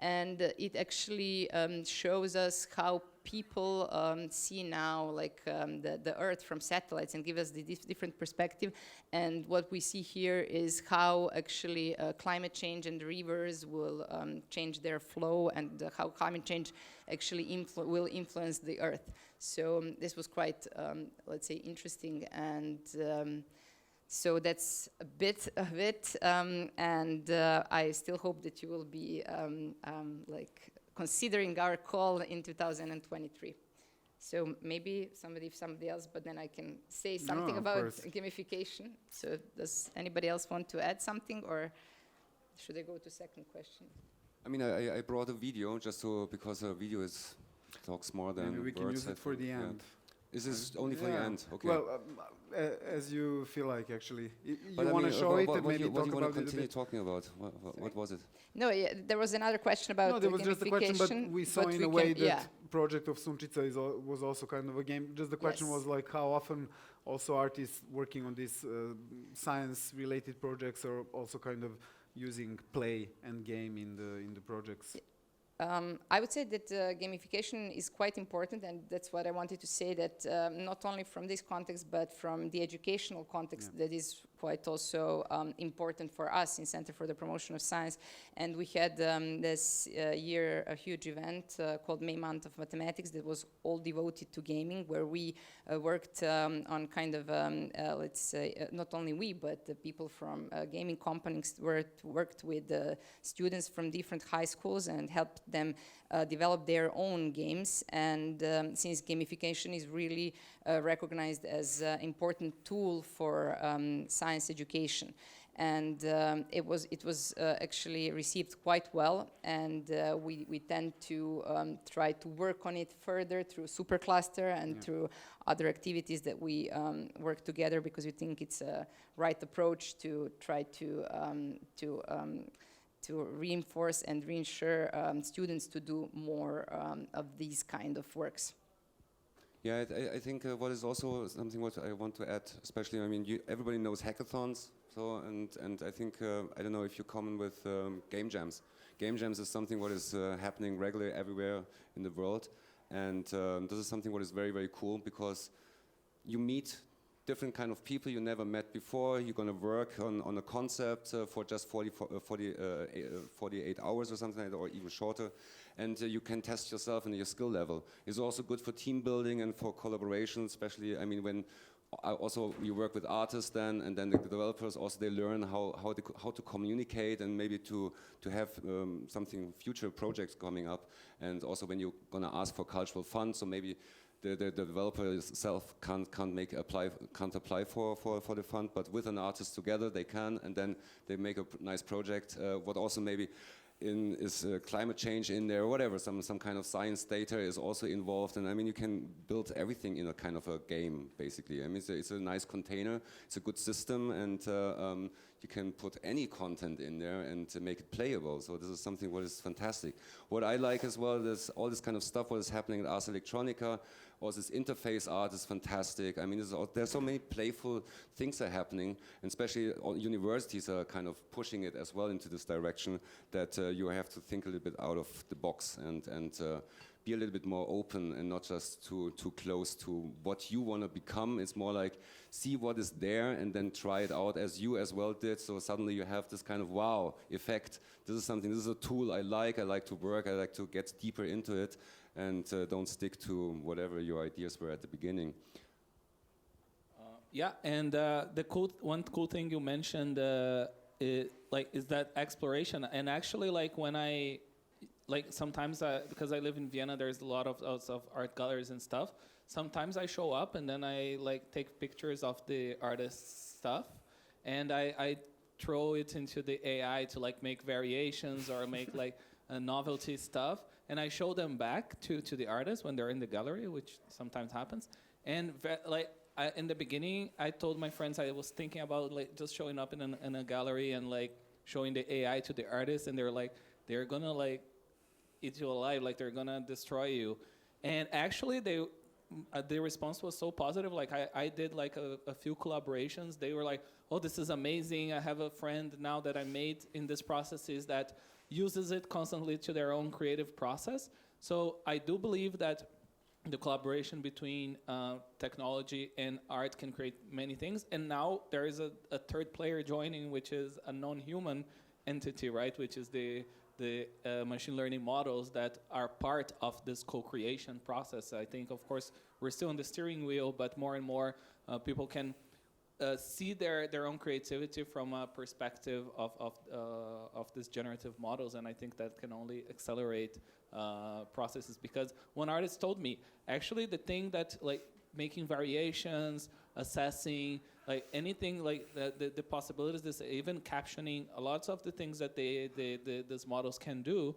Speaker 2: And it actually shows us how people see now like the Earth from satellites and give us the different perspective. And what we see here is how actually climate change and the rivers will change their flow, and how climate change actually will influence the Earth. So this was quite, let's say, interesting, and so that's a bit of it, and I still hope that you will be like considering our call in 2023. So maybe somebody else, but then I can say something about gamification. So does anybody else want to add something, or should I go to second question?
Speaker 5: I mean, I brought a video just because a video talks more than
Speaker 1: maybe we can use it for the end.
Speaker 5: Is this only for the end? Okay.
Speaker 1: Well, as you feel like, actually. You want to show it and maybe talk about it a bit?
Speaker 5: What do you want to continue talking about? What was it?
Speaker 2: No, yeah, there was another question about
Speaker 1: no, there was just a question, but we saw in a way that project of Sunčica was also kind of a game. Just the question was like how often also artists working on these science-related projects are also kind of using play and game in the projects.
Speaker 2: I would say that gamification is quite important, and that's what I wanted to say, that not only from this context, but from the educational context, that is quite also important for us in Center for the Promotion of Science. And we had this year a huge event called May Month of Mathematics that was all devoted to gaming, where we worked on kind of, let's say, not only we, but the people from gaming companies worked with students from different high schools and helped them develop their own games. And since gamification is really recognized as an important tool for science education, and it was actually received quite well, and we tend to try to work on it further through supercluster and through other activities that we work together, because we think it's a right approach to try to reinforce and reinsure students to do more of these kind of works.
Speaker 5: Yeah, I think what is also something what I want to add, especially, I mean, everybody knows hackathons, so and I think I don't know if you're common with game jams. Game jams is something what is happening regularly everywhere in the world, and this is something what is very, very cool, because you meet different kind of people you never met before. You're going to work on a concept for just 48 hours or something like that, or even shorter, and you can test yourself and your skill level. It's also good for team building and for collaboration, especially, I mean, when also you work with artists then, and then the developers also, they learn how to communicate, and maybe to have something, future projects coming up. And also when you're going to ask for cultural funds, so maybe the developer itself can't apply for the fund, but with an artist together they can, and then they make a nice project. What also maybe is climate change in there, or whatever, some kind of science data is also involved, and I mean you can build everything in a kind of a game basically. I mean it's a nice container, it's a good system, and you can put any content in there and make it playable. So this is something what is fantastic. What I like as well is all this kind of stuff what is happening at Ars Electronica. Also, this interface art is fantastic. I mean, there's so many playful things that are happening, and especially universities are kind of pushing it as well into this direction, that you have to think a little bit out of the box and be a little bit more open, and not just too close to what you want to become. It's more like see what is there and then try it out, as you as well did. So suddenly you have this kind of wow effect. This is a tool I like to work, I like to get deeper into it, and don't stick to whatever your ideas were at the beginning.
Speaker 4: Yeah, and one cool thing you mentioned is that exploration. And actually, like when I sometimes because I live in Vienna, there's a lot of art galleries and stuff. Sometimes I show up and then I take pictures of the artist's stuff, and I throw it into the AI to make variations or make a novelty stuff, and I show them back to the artist when they're in the gallery, which sometimes happens. And in the beginning, I told my friends I was thinking about just showing up in a gallery and showing the AI to the artist, and they're gonna eat you alive, they're gonna destroy you. And actually, the response was so positive. I did a few collaborations. They were like, "Oh, this is amazing! I have a friend now that I made in this processes that uses it constantly to their own creative process." So I do believe that the collaboration between technology and art can create many things. And now there is a third player joining, which is a non-human entity, right? Which is the machine learning models that are part of this co-creation process. I think, of course, we're still on the steering wheel, but more and more people can see their own creativity from a perspective of these generative models, and I think that can only accelerate processes. Because one artist told me, actually, the thing that making variations, assessing, anything the possibilities, this even captioning, a lot of the things that these models can do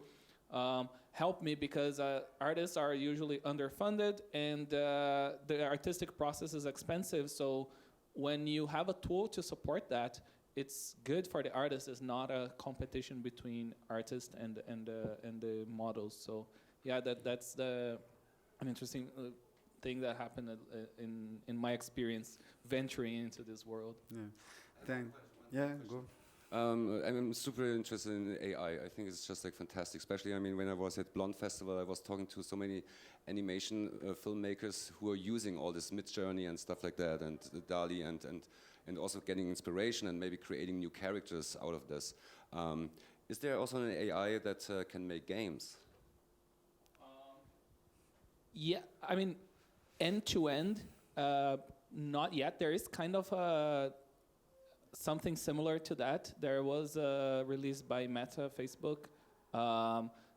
Speaker 4: help me, because artists are usually underfunded, and the artistic process is expensive. So when you have a tool to support that, it's good for the artist. It's not a competition between artists and the models. So yeah, that's an interesting thing that happened in my experience venturing into this world.
Speaker 1: Yeah, thank. Yeah, go.
Speaker 5: I'm super interested in AI. I think it's just like fantastic. Especially, I mean, when I was at Blonde Festival, I was talking to so many animation filmmakers who are using all this Midjourney and stuff like that, and DALI, and also getting inspiration and maybe creating new characters out of this. Is there also an AI that can make games?
Speaker 4: Yeah, I mean, end to end, not yet. There is kind of something similar to that. There was a release by Meta, Facebook,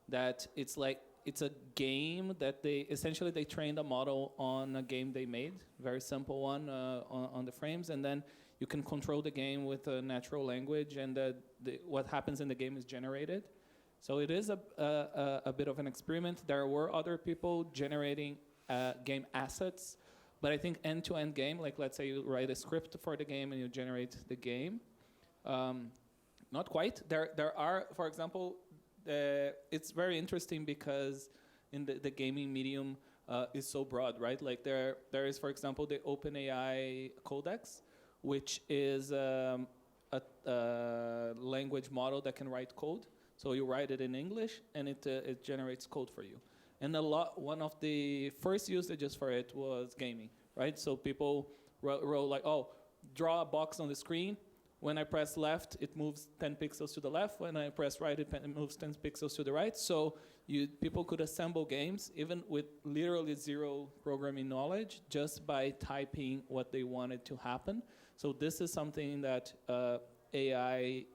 Speaker 4: that it's a game that they trained a model on a game they made, very simple one on the frames, and then you can control the game with a natural language, and what happens in the game is generated. So it is a bit of an experiment. There were other people generating game assets, but I think end-to-end game, like let's say you write a script for the game and you generate the game. Not quite. There are, for example, it's very interesting because in the gaming medium is so broad, right? Like there is, for example, the OpenAI Codex, which is a language model that can write code. So you write it in English, and it generates code for you. And one of the first usages for it was gaming, right? So people wrote like, oh, draw a box on the screen. When I press left, it moves 10 pixels to the left. When I press right, it moves 10 pixels to the right. So people could assemble games, even with literally zero programming knowledge, just by typing what they wanted to happen. So this is something that AI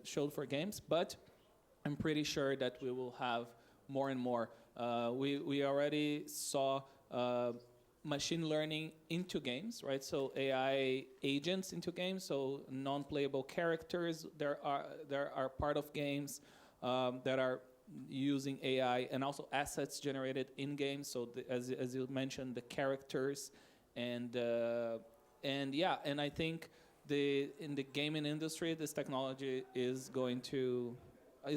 Speaker 4: showed for games, but I'm pretty sure that we will have more and more. We already saw machine learning into games, right? So AI agents into games, so non-playable characters. There are part of games that are using AI, and also assets generated in games. So as you mentioned, the characters, and yeah, and I think in the gaming industry, this technology is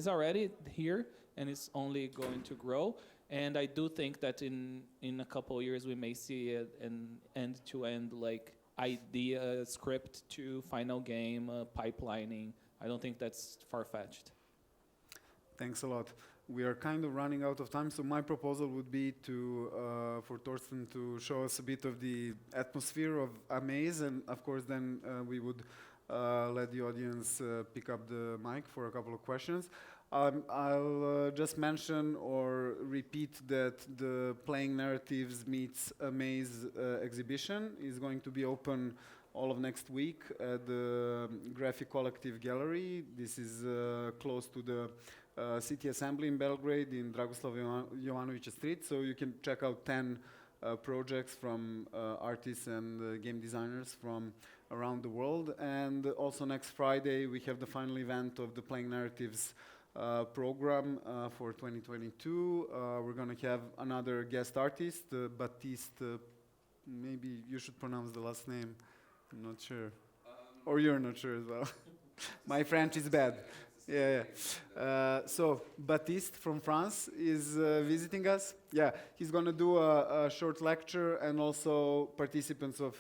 Speaker 4: already here, and it's only going to grow. And I do think that in a couple of years we may see an end-to-end like idea script to final game pipelining. I don't think that's far-fetched.
Speaker 1: Thanks a lot. We are kind of running out of time, so my proposal would be for Thorsten to show us a bit of the atmosphere of Amaze, and of course then we would let the audience pick up the mic for a couple of questions. I'll just mention or repeat that the Playing Narratives meets Amaze exhibition is going to be open all of next week at the Graphic Collective Gallery. This is close to the City Assembly in Belgrade in Dragoslav Jovanović Street, so you can check out 10 projects from artists and game designers from around the world. And also next Friday we have the final event of the Playing Narratives program for 2022. We're going to have another guest artist, Baptiste. Maybe you should pronounce the last name. I'm not sure. Or you're not sure as well. My French is bad. Yeah. So Baptiste from France is visiting us. Yeah, he's going to do a short lecture, and also participants of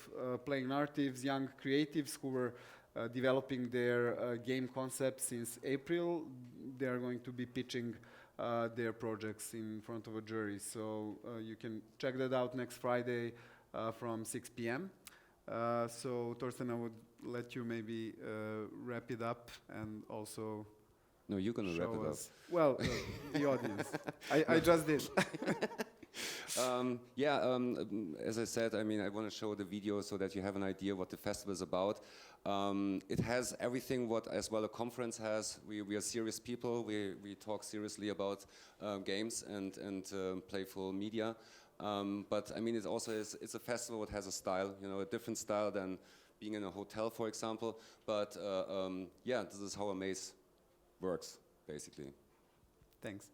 Speaker 1: Playing Narratives, young creatives who were developing their game concepts since April. They are going to be pitching their projects in front of a jury. So you can check that out next Friday from 6 p.m. So Thorsten, I would let you maybe wrap it up, and also
Speaker 5: No, you're going to wrap it up.
Speaker 1: Well, the audience. I just did.
Speaker 5: As I said, I mean, I want to show the video so that you have an idea what the festival is about. It has everything what as well a conference has. We are serious people. We talk seriously about games and playful media. But I mean, it's a festival that has a style, a different style than being in a hotel, for example. But this is how Amaze works, basically.
Speaker 1: Thanks.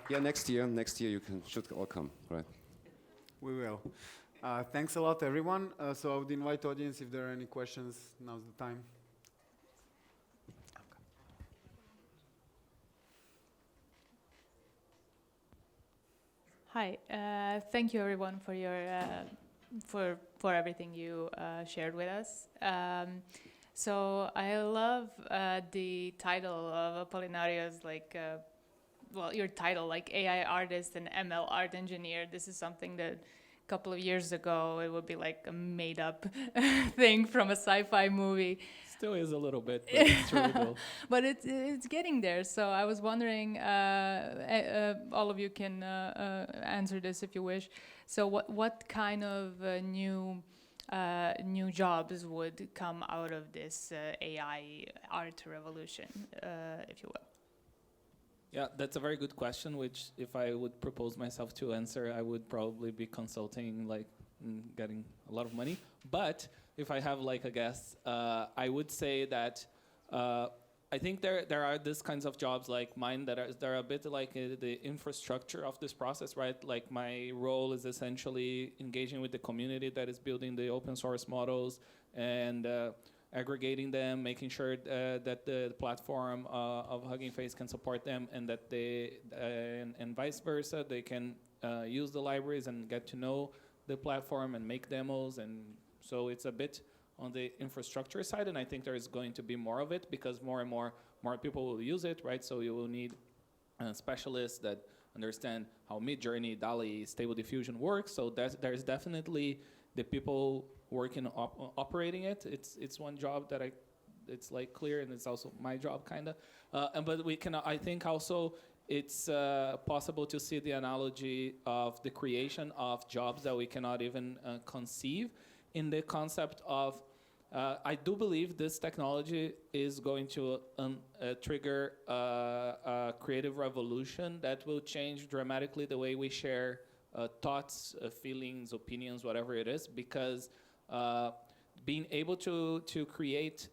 Speaker 5: Yeah, next year you should all come, right?
Speaker 1: We will. Thanks a lot, everyone. So I would invite audience if there are any questions. Now's the time.
Speaker 6: Hi, thank you everyone for your for everything you shared with us. So I love the title of Apolinario's, like, well, your title, like AI artist and ML art engineer. This is something that a couple of years ago it would be like a made up thing from a sci-fi movie.
Speaker 4: Still is a little bit, but it's true though.
Speaker 6: But it's getting there. So I was wondering, all of you can answer this if you wish. So what kind of new jobs would come out of this AI art revolution, if you will?
Speaker 4: Yeah, that's a very good question, which if I would propose myself to answer, I would probably be consulting, like getting a lot of money. But if I have like a guess, I would say that I think there are these kinds of jobs like mine that are a bit like the infrastructure of this process, right? Like my role is essentially engaging with the community that is building the open source models and aggregating them, making sure that the platform of Hugging Face can support them, and that they and vice versa, they can use the libraries and get to know the platform and make demos. And so it's a bit on the infrastructure side, and I think there is going to be more of it because more and more people will use it, right? So you will need specialists that understand how Midjourney, DALL-E, Stable Diffusion works. So there's definitely the people working operating it. It's one job that it's like clear, and it's also my job kind of. But we can, I think also it's possible to see the analogy of the creation of jobs that we cannot even conceive, in the concept of I do believe this technology is going to trigger a creative revolution that will change dramatically the way we share thoughts, feelings, opinions, whatever it is, because being able to create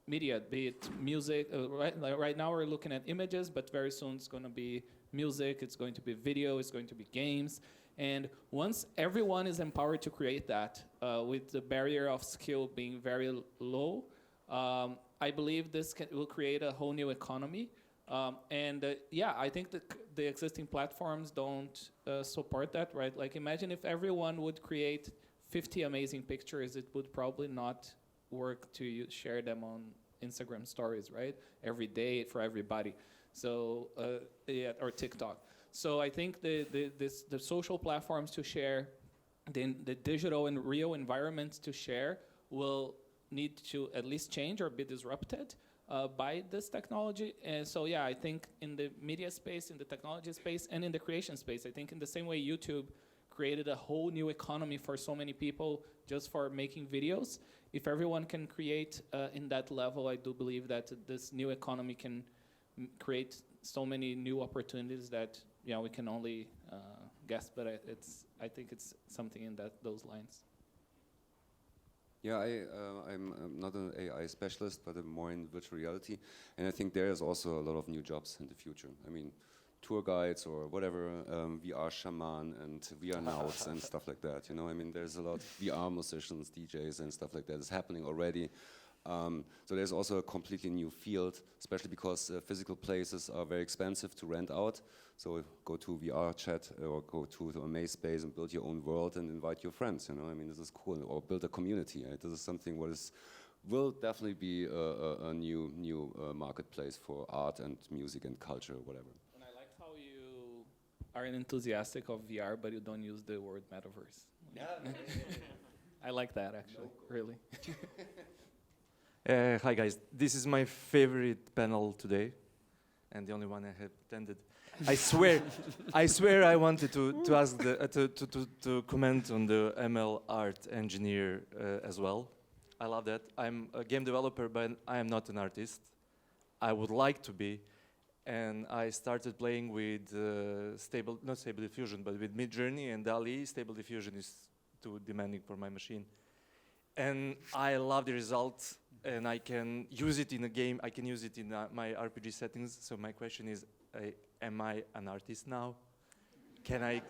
Speaker 4: media, be it music, right now we're looking at images, but very soon it's going to be music, it's going to be video, it's going to be games. And once everyone is empowered to create that, with the barrier of skill being very low, I believe this will create a whole new economy. Yeah, I think the existing platforms don't support that, right? Like imagine if everyone would create 50 amazing pictures, it would probably not work to share them on Instagram stories, right? Every day for everybody. So, yeah, or TikTok. So I think the social platforms to share, the digital and real environments to share will need to at least change or be disrupted by this technology. And so yeah, I think in the media space, in the technology space, and in the creation space, I think in the same way YouTube created a whole new economy for so many people just for making videos. If everyone can create in that level, I do believe that this new economy can create so many new opportunities that we can only guess, but I think it's something in those lines.
Speaker 5: Yeah, I'm not an AI specialist, but I'm more in virtual reality, and I think there is also a lot of new jobs in the future. I mean, tour guides or whatever, VR shaman and VR nauts and stuff like that. You know, I mean, there's a lot of VR musicians, DJs, and stuff like that is happening already. So there's also a completely new field, especially because physical places are very expensive to rent out. So go to VR chat or go to a maze space and build your own world and invite your friends. You know, I mean, this is cool. Or build a community. Right? This is something will definitely be a new marketplace for art and music and culture, whatever.
Speaker 4: And I like how you are an enthusiastic of VR, but you don't use the word metaverse.
Speaker 5: Yeah.
Speaker 4: I like that actually, really.
Speaker 7: Hi guys, this is my favorite panel today, and the only one I have attended. I swear, I wanted to ask to comment on the ML art engineer as well. I love that. I'm a game developer, but I am not an artist. I would like to be, and I started playing with not Stable Diffusion, but with Midjourney and DALL-E. Stable Diffusion is too demanding for my machine, and I love the results. and I can use it in a game. I can use it in my RPG settings. So my question is, am I an artist now? Can I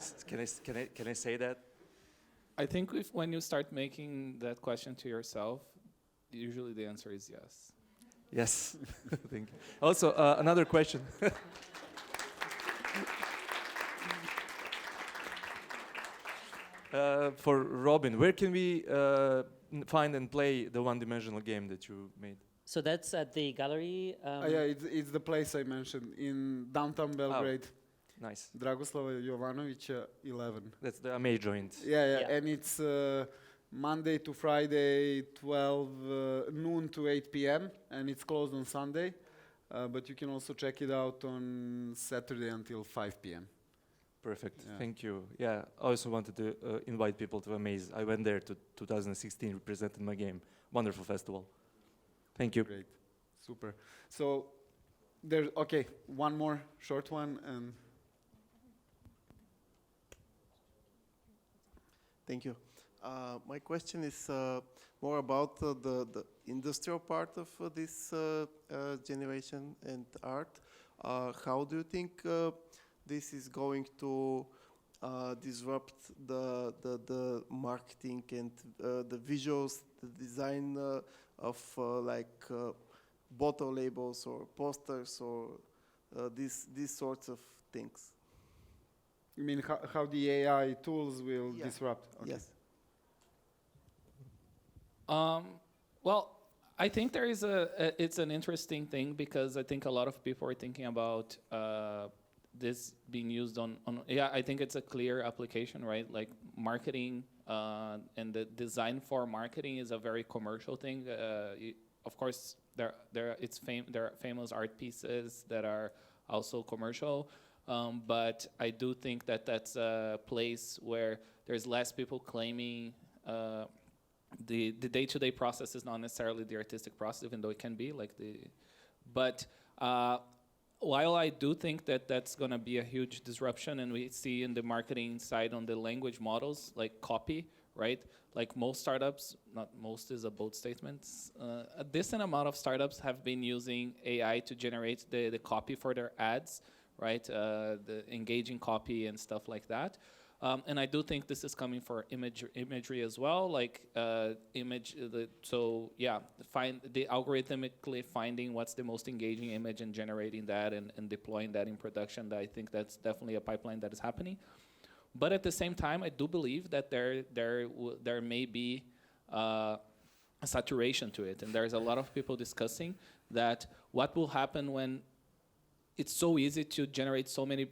Speaker 7: say that?
Speaker 4: I think when you start making that question to yourself, usually the answer is yes.
Speaker 7: Yes. Thank you. Also, another question. For Robin, where can we find and play the one-dimensional game that you made?
Speaker 3: So that's at the gallery.
Speaker 1: Yeah, it's the place I mentioned in downtown Belgrade.
Speaker 7: Nice.
Speaker 1: Dragoslava Jovanovića 11.
Speaker 7: That's the Amay joint.
Speaker 1: Yeah, and it's Monday to Friday, 12 noon to 8 p.m. and it's closed on Sunday. But you can also check it out on Saturday until 5 p.m.
Speaker 7: Perfect.
Speaker 1: Yeah.
Speaker 7: Thank you. Yeah, I also wanted to invite people to Amaze. I went there to 2016, represented my game. Wonderful festival. Thank you.
Speaker 1: Great, super. So there's one more short one and.
Speaker 8: Thank you. My question is more about the industrial part of this generation and art. How do you think this is going to disrupt the marketing and the visuals, the design of bottle labels or posters or these sorts of things?
Speaker 1: You mean how the AI tools will disrupt? Okay.
Speaker 8: Yes.
Speaker 4: Well, I think there is it's an interesting thing because I think a lot of people are thinking about this being used on I think it's a clear application, right? Like marketing and the design for marketing is a very commercial thing. Of course, there are famous art pieces that are also commercial. But I do think that that's a place where there's less people claiming the day-to-day process is not necessarily the artistic process, even though it can be But while I do think that that's going to be a huge disruption, and we see in the marketing side on the language models like copy, right? Like most startups, not most is a bold statement. A decent amount of startups have been using AI to generate the copy for their ads. Right, the engaging copy and stuff like that, and I do think this is coming for imagery as well, algorithmically finding what's the most engaging image and generating that and deploying that in production. I think that's definitely a pipeline that is happening. But at the same time, I do believe that there may be a saturation to it, and there's a lot of people discussing that what will happen when it's so easy to generate so many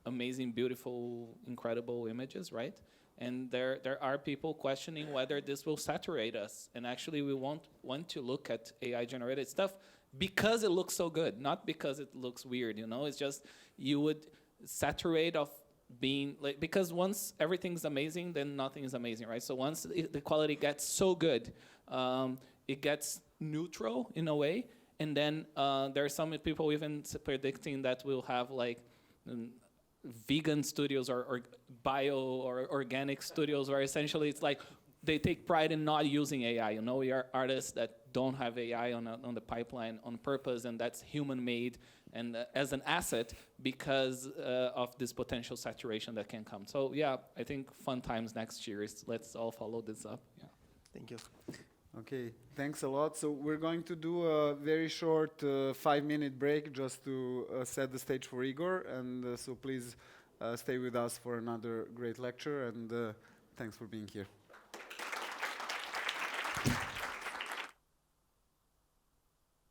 Speaker 4: amazing, beautiful, incredible images, right? And there are people questioning whether this will saturate us. And actually, we won't want to look at AI-generated stuff because it looks so good, not because it looks weird, It's just you would saturate of being because once everything's amazing, then nothing is amazing, right? So once the quality gets so good, it gets neutral in a way. And then there are some people even predicting that we'll have vegan studios or bio or organic studios where essentially it's like they take pride in not using AI. We are artists that don't have AI on the pipeline on purpose, and that's human-made and as an asset because of this potential saturation that can come. So yeah, I think fun times next year. Let's all follow this up. Yeah.
Speaker 8: Thank you.
Speaker 1: Okay, thanks a lot. So we're going to do a very short 5-minute break just to set the stage for Igor. And so please stay with us for another great lecture. And thanks for being here.